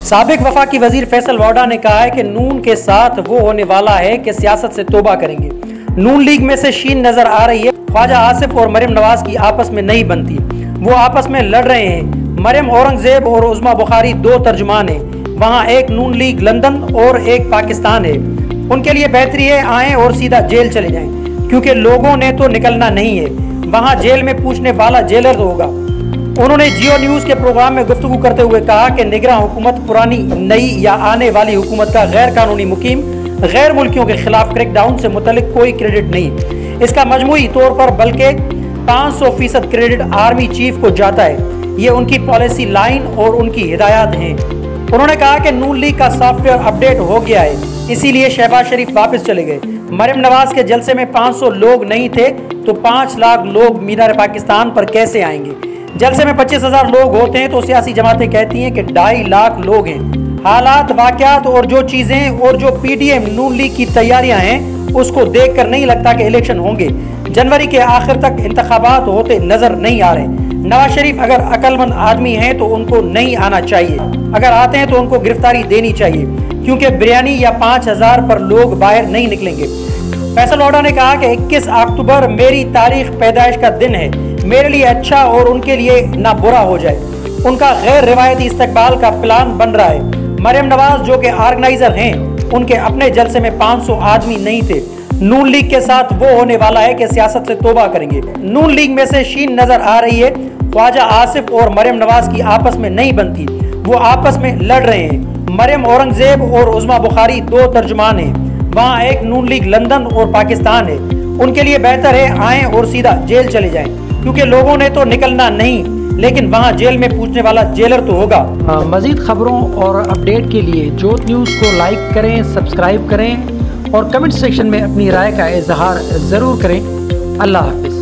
साबिक वफाकी वजीर फैसल वाडा ने कहा है कि नून के साथ वो होने वाला है कि सियासत से तौबा करेंगे। नून लीग में से शीन नजर आ रही है। ख्वाजा आसिफ और मरियम नवाज की आपस में नहीं बनती, वो आपस में लड़ रहे हैं। मरियम औरंगजेब और उस्मा बुखारी दो तर्जुमान हैं। वहाँ एक नून लीग लंदन और एक पाकिस्तान है। उनके लिए बेहतरी है आएँ और सीधा जेल चले जाएं, क्योंकि लोगों ने तो निकलना नहीं है। वहाँ जेल में पूछने वाला जेलर होगा। उन्होंने जियो न्यूज के प्रोग्राम में गुफ्तगू करते हुए कहा कि निगरान हुकूमत पुरानी, नई या आने वाली हुकूमत का गैर कानूनी मुकीम, गैर मुल्कियों के खिलाफ क्रैकडाउन से मुतल्लिक कोई क्रेडिट नहीं। इसका मजमूई तौर पर बल्कि 500% क्रेडिट आर्मी चीफ को जाता है। ये उनकी पॉलिसी लाइन और उनकी हिदायत हैं। उन्होंने कहा कि नून लीग का सॉफ्टवेयर अपडेट हो गया है, इसीलिए शहबाज शरीफ वापस चले गए। मरियम नवाज के जलसे में 500 लोग नहीं थे तो 5 लाख लोग मीनार पाकिस्तान पर कैसे आएंगे? जलसे में 25,000 लोग होते हैं तो सियासी जमातें कहती हैं कि 2.5 लाख लोग हैं। हालात, वाक़यात और जो चीज़ें और जो पीडीएम नून लीग की तैयारियां हैं उसको देखकर नहीं लगता कि इलेक्शन होंगे। जनवरी के आखिर तक इंतखाबात होते नजर नहीं आ रहे। नवाज शरीफ अगर अक्लमंद आदमी हैं तो उनको नहीं आना चाहिए, अगर आते हैं तो उनको गिरफ्तारी देनी चाहिए, क्योंकि बिरयानी या 5,000 पर लोग बाहर नहीं निकलेंगे। फैसल वाडा ने कहा कि 21 अक्टूबर मेरी तारीख पैदाइश का दिन है, मेरे लिए अच्छा और उनके लिए ना बुरा हो जाए। उनका गैर रिवायती इस्तकबाल का प्लान बन रहा है। मरियम नवाज जो कि ऑर्गेनाइजर हैं, उनके अपने जलसे में 500 आदमी नहीं थे। नून लीग के साथ वो होने वाला है कि सियासत से तौबा करेंगे। नून लीग में से शीन नजर आ रही है। ख्वाजा आसिफ और मरियम नवाज की आपस में नहीं बनती, वो आपस में लड़ रहे हैं। मरियम औरंगजेब और उस्मा बुखारी दो तर्जुमान हैं। वहाँ एक नून लीग लंदन और पाकिस्तान है। उनके लिए बेहतर है आएँ और सीधा जेल चले जाएं, क्योंकि लोगों ने तो निकलना नहीं, लेकिन वहाँ जेल में पूछने वाला जेलर तो होगा। मज़ीद खबरों और अपडेट के लिए जोत न्यूज़ को लाइक करें, सब्सक्राइब करें और कमेंट सेक्शन में अपनी राय का इजहार ज़रूर करें। अल्लाह हाफ़िज़।